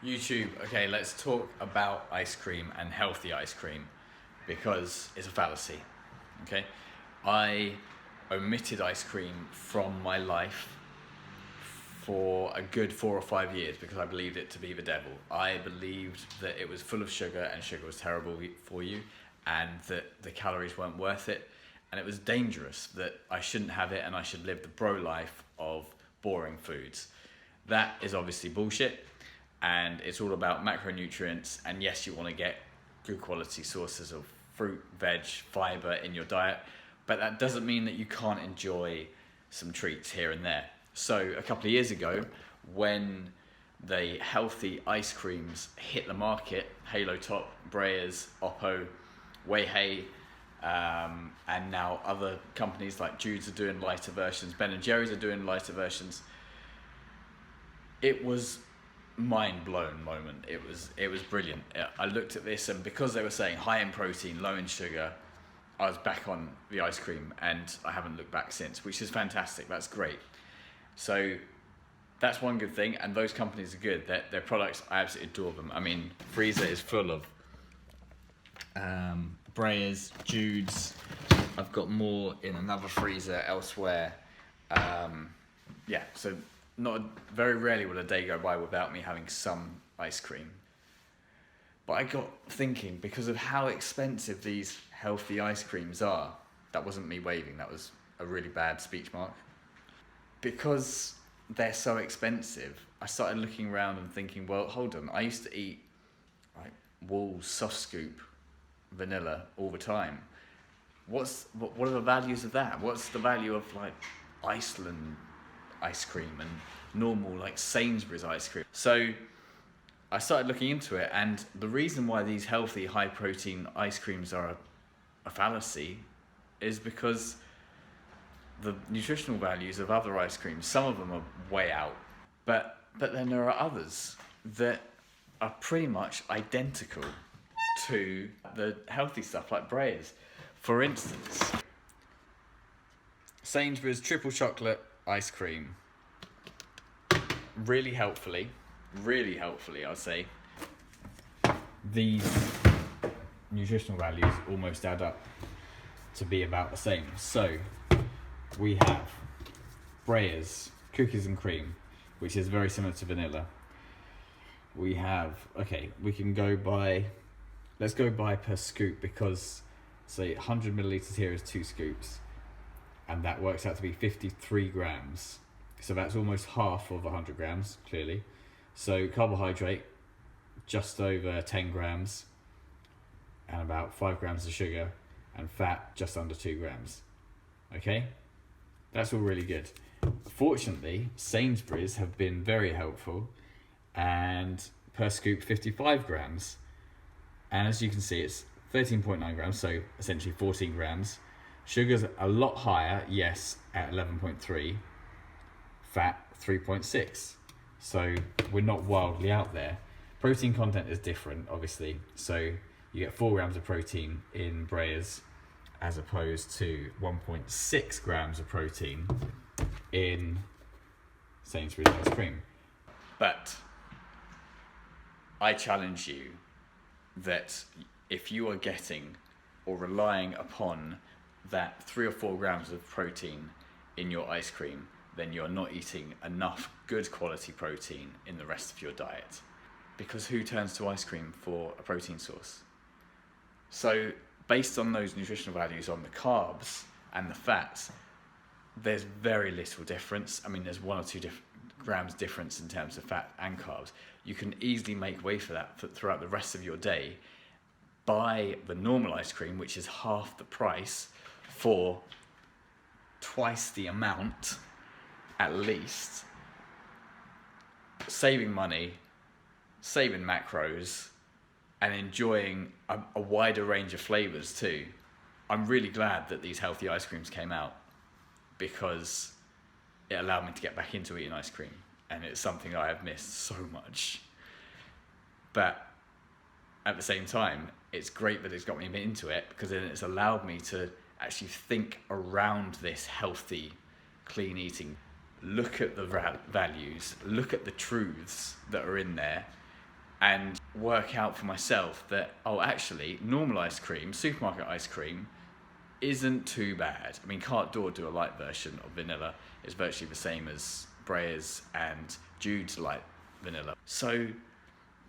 YouTube, okay, let's talk about ice cream and healthy ice cream because it's a fallacy. Okay, I omitted ice cream from my life for a good 4 or 5 years because I believed it to be the devil. I believed that it was full of sugar and sugar was terrible for you and that the calories weren't worth it and it was dangerous, that I shouldn't have it and I should live the bro life of boring foods. That is obviously bullshit, and it's all about macronutrients, and yes, you want to get good quality sources of fruit, veg, fiber in your diet, but that doesn't mean that you can't enjoy some treats here and there. So a couple of years ago, when the healthy ice creams hit the market, Halo Top, Breyers, Oppo, Wei, and now other companies like Jude's are doing lighter versions, Ben and Jerry's are doing lighter versions. It was mind blown moment. It was brilliant. I looked at this, and because they were saying high in protein, low in sugar, I was back on the ice cream, and I haven't looked back since, which is fantastic. That's great. So that's one good thing, and those companies are good. Their products, I absolutely adore them. I mean, freezer is full of Breyers, Jude's. I've got more in another freezer elsewhere. Yeah, so very rarely will a day go by without me having some ice cream. But I got thinking, because of how expensive these healthy ice creams are, that wasn't me waving, that was a really bad speech mark. Because they're so expensive, I started looking around and thinking, well, hold on, I used to eat like Wool's soft scoop vanilla all the time. What are the values of that? What's the value of like Iceland ice cream and normal like Sainsbury's ice cream? So I started looking into it, and the reason why these healthy high protein ice creams are a fallacy is because the nutritional values of other ice creams, some of them are way out, but then there are others that are pretty much identical to the healthy stuff like Breyers. For instance, Sainsbury's triple chocolate ice cream, really helpfully I'd say, these nutritional values almost add up to be about the same. So we have Breyers cookies and cream, which is very similar to vanilla. We have, let's go by per scoop, because say 100 milliliters here is 2 scoops, and that works out to be 53 grams. So that's almost half of 100 grams, clearly. So carbohydrate, just over 10 grams, and about 5 grams of sugar, and fat, just under 2 grams. Okay? That's all really good. Fortunately, Sainsbury's have been very helpful, and per scoop 55 grams. And as you can see, it's 13.9 grams, so essentially 14 grams. Sugar's a lot higher, yes, at 11.3. Fat, 3.6. So we're not wildly out there. Protein content is different, obviously. So you get 4 grams of protein in Breyers, as opposed to 1.6 grams of protein in Sainsbury's ice cream. But I challenge you that if you are getting or relying upon that 3 or 4 grams of protein in your ice cream, then you're not eating enough good quality protein in the rest of your diet. Because who turns to ice cream for a protein source? So based on those nutritional values on the carbs and the fats, there's very little difference. I mean, there's 1 or 2 grams difference in terms of fat and carbs. You can easily make way for that throughout the rest of your day. Buy the normal ice cream, which is half the price, for twice the amount at least, saving money, saving macros, and enjoying a wider range of flavors too. I'm really glad that these healthy ice creams came out, because it allowed me to get back into eating ice cream, and it's something I have missed so much. But at the same time, it's great that it's got me into it, because then it's allowed me to actually think around this healthy, clean eating. Look at the values, look at the truths that are in there, and work out for myself that, oh, actually, normal ice cream, supermarket ice cream, isn't too bad. I mean, Carte d'Or do a light version of vanilla. It's virtually the same as Breyer's and Jude's light vanilla. So,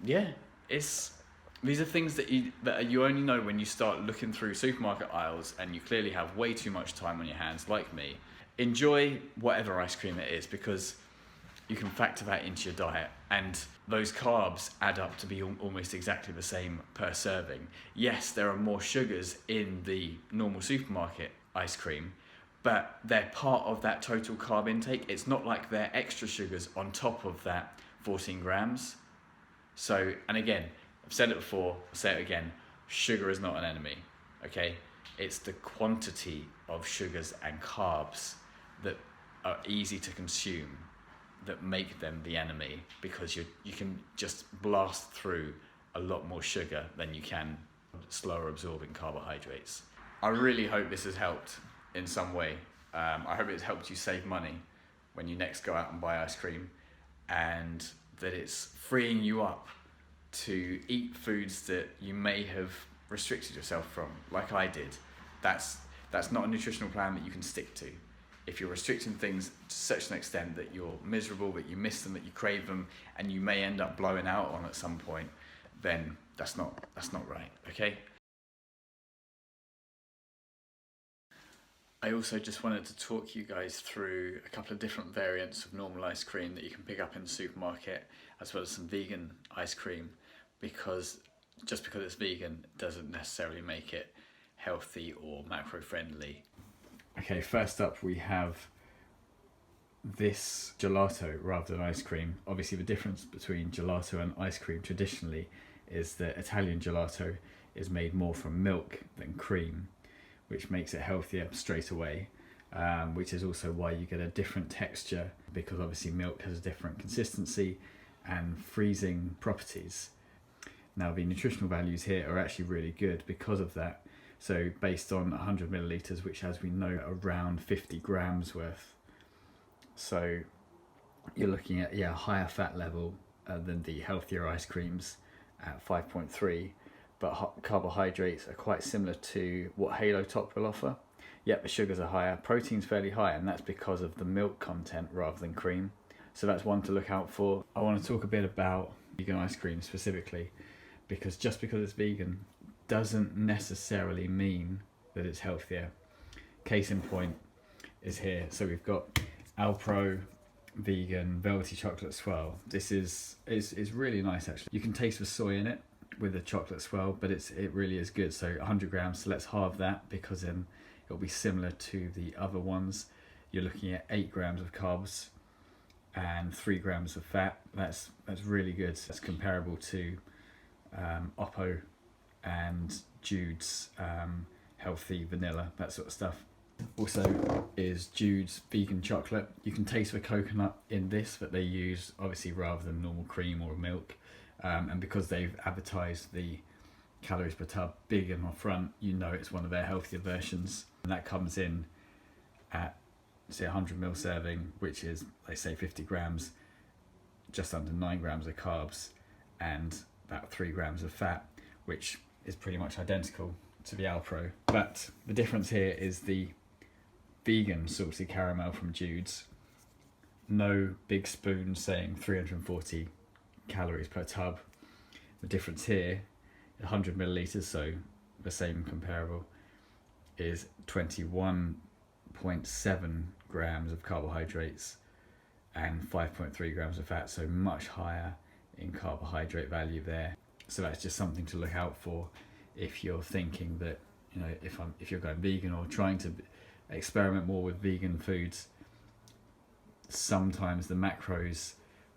yeah, these are things that you only know when you start looking through supermarket aisles and you clearly have way too much time on your hands, like me. Enjoy whatever ice cream it is, because you can factor that into your diet, and those carbs add up to be almost exactly the same per serving. Yes, there are more sugars in the normal supermarket ice cream, but they're part of that total carb intake. It's not like they're extra sugars on top of that 14 grams. So, and again, I've said it before, I'll say it again, sugar is not an enemy, okay? It's the quantity of sugars and carbs that are easy to consume that make them the enemy, because you can just blast through a lot more sugar than you can slower absorbing carbohydrates. I really hope this has helped in some way. I hope it's helped you save money when you next go out and buy ice cream, and that it's freeing you up to eat foods that you may have restricted yourself from, like I did. That's not a nutritional plan that you can stick to. If you're restricting things to such an extent that you're miserable, that you miss them, that you crave them, and you may end up blowing out on at some point, then that's not right, okay? I also just wanted to talk you guys through a couple of different variants of normal ice cream that you can pick up in the supermarket, as well as some vegan ice cream, because just because it's vegan doesn't necessarily make it healthy or macro friendly. Okay, first up we have this gelato rather than ice cream. Obviously the difference between gelato and ice cream traditionally is that Italian gelato is made more from milk than cream, which makes it healthier straight away, which is also why you get a different texture, because obviously milk has a different consistency and freezing properties. Now the nutritional values here are actually really good because of that. So based on 100 millilitres, which as we know around 50 grams worth. So you're looking at higher fat level than the healthier ice creams at 5.3, but carbohydrates are quite similar to what Halo Top will offer. Yet the sugars are higher, protein's fairly high, and that's because of the milk content rather than cream. So that's one to look out for. I want to talk a bit about vegan ice cream specifically, because just because it's vegan doesn't necessarily mean that it's healthier. Case in point is here. So we've got Alpro vegan velvety chocolate swirl. This is really nice actually. You can taste the soy in it with the chocolate swirl, but it really is good. So 100 grams, so let's halve that, because then it'll be similar to the other ones. You're looking at 8 grams of carbs and 3 grams of fat. That's really good. That's comparable to Oppo and Jude's healthy vanilla, that sort of stuff. Also is Jude's vegan chocolate. You can taste the coconut in this that they use, obviously, rather than normal cream or milk. And because they've advertised the calories per tub big in the front, you know it's one of their healthier versions. And that comes in at, say, 100 ml serving, which is, they say, 50 grams, just under 9 grams of carbs, and about 3 grams of fat, which is pretty much identical to the Alpro. But the difference here is the vegan salty caramel from Jude's. No big spoon saying 340 calories per tub. The difference here, 100 milliliters, so the same comparable, is 21.7 grams of carbohydrates and 5.3 grams of fat, so much higher in carbohydrate value there. So that's just something to look out for if you're thinking that, you know, if you're going vegan or trying to experiment more with vegan foods. Sometimes the macros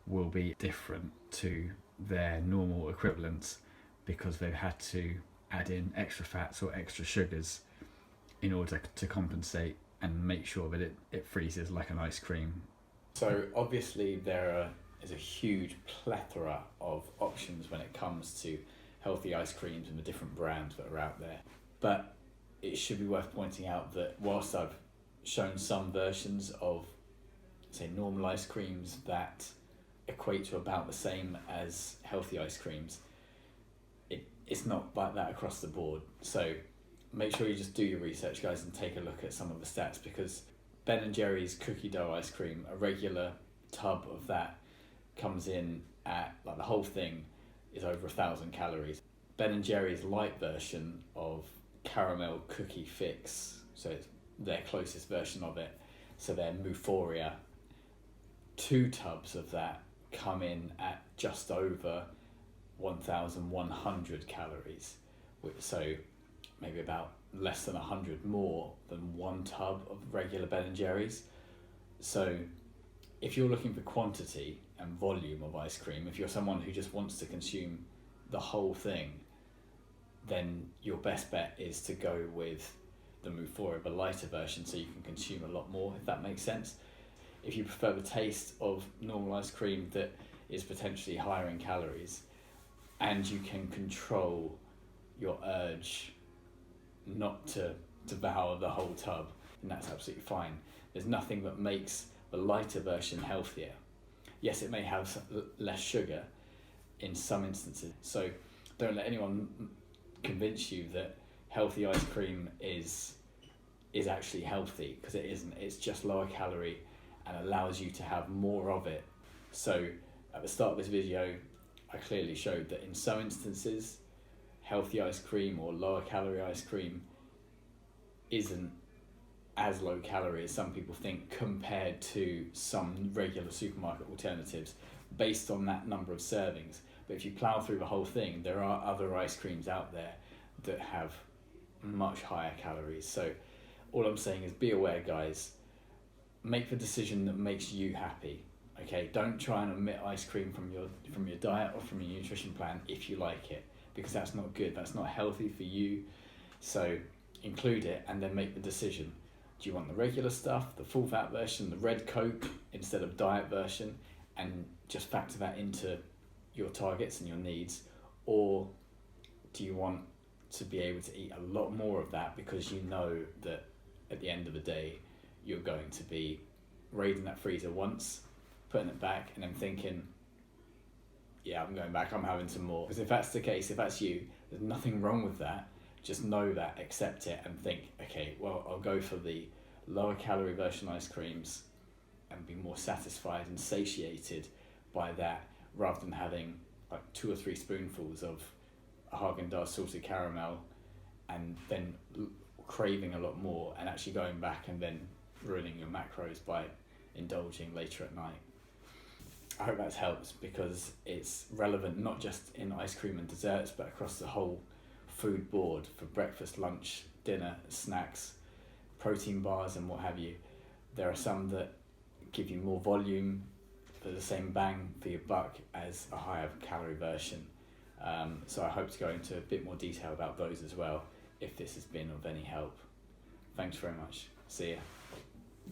will be different to their normal equivalents because they've had to add in extra fats or extra sugars in order to compensate and make sure that it freezes like an ice cream. So obviously there is a huge plethora of options when it comes to healthy ice creams and the different brands that are out there. But it should be worth pointing out that whilst I've shown some versions of, say, normal ice creams that equate to about the same as healthy ice creams. It's not like that across the board. So make sure you just do your research, guys, and take a look at some of the stats, because Ben & Jerry's cookie dough ice cream, a regular tub of that comes in at, like, the whole thing is over 1,000 calories. Ben & Jerry's light version of caramel cookie fix, so it's their closest version of it, so their Euphoria, 2 tubs of that come in at just over 1,100 calories, so maybe about less than 100 more than 1 tub of regular Ben & Jerry's. So if you're looking for quantity and volume of ice cream, if you're someone who just wants to consume the whole thing, then your best bet is to go with the Euphoria, the lighter version, so you can consume a lot more, if that makes sense. If you prefer the taste of normal ice cream that is potentially higher in calories, and you can control your urge not to devour the whole tub, then that's absolutely fine. There's nothing that makes the lighter version healthier. Yes, it may have less sugar in some instances, so don't let anyone convince you that healthy ice cream is actually healthy, because it isn't. It's just lower calorie and allows you to have more of it. So at the start of this video, I clearly showed that in some instances, healthy ice cream or lower calorie ice cream isn't as low calorie as some people think, compared to some regular supermarket alternatives based on that number of servings. But if you plow through the whole thing, there are other ice creams out there that have much higher calories. So all I'm saying is be aware, guys. Make the decision that makes you happy. Okay, don't try and omit ice cream from your diet or from your nutrition plan if you like it, because that's not good. That's not healthy for you. So include it and then make the decision. Do you want the regular stuff, the full fat version, the red Coke instead of diet version, and just factor that into your targets and your needs? Or do you want to be able to eat a lot more of that, because you know that at the end of the day you're going to be raiding that freezer once, putting it back, and then thinking, yeah, I'm going back, I'm having some more? Because if that's the case, if that's you, there's nothing wrong with that. Just know that, accept it, and think, okay, well, I'll go for the lower calorie version ice creams and be more satisfied and satiated by that, rather than having like 2 or 3 spoonfuls of a Haagen-Dazs salted caramel and then craving a lot more, and actually going back and then ruining your macros by indulging later at night. I hope that helps, because it's relevant not just in ice cream and desserts, but across the whole food board for breakfast, lunch, dinner, snacks, protein bars and what have you. There are some that give you more volume for the same bang for your buck as a higher calorie version. So I hope to go into a bit more detail about those as well, if this has been of any help. Thanks very much. See ya.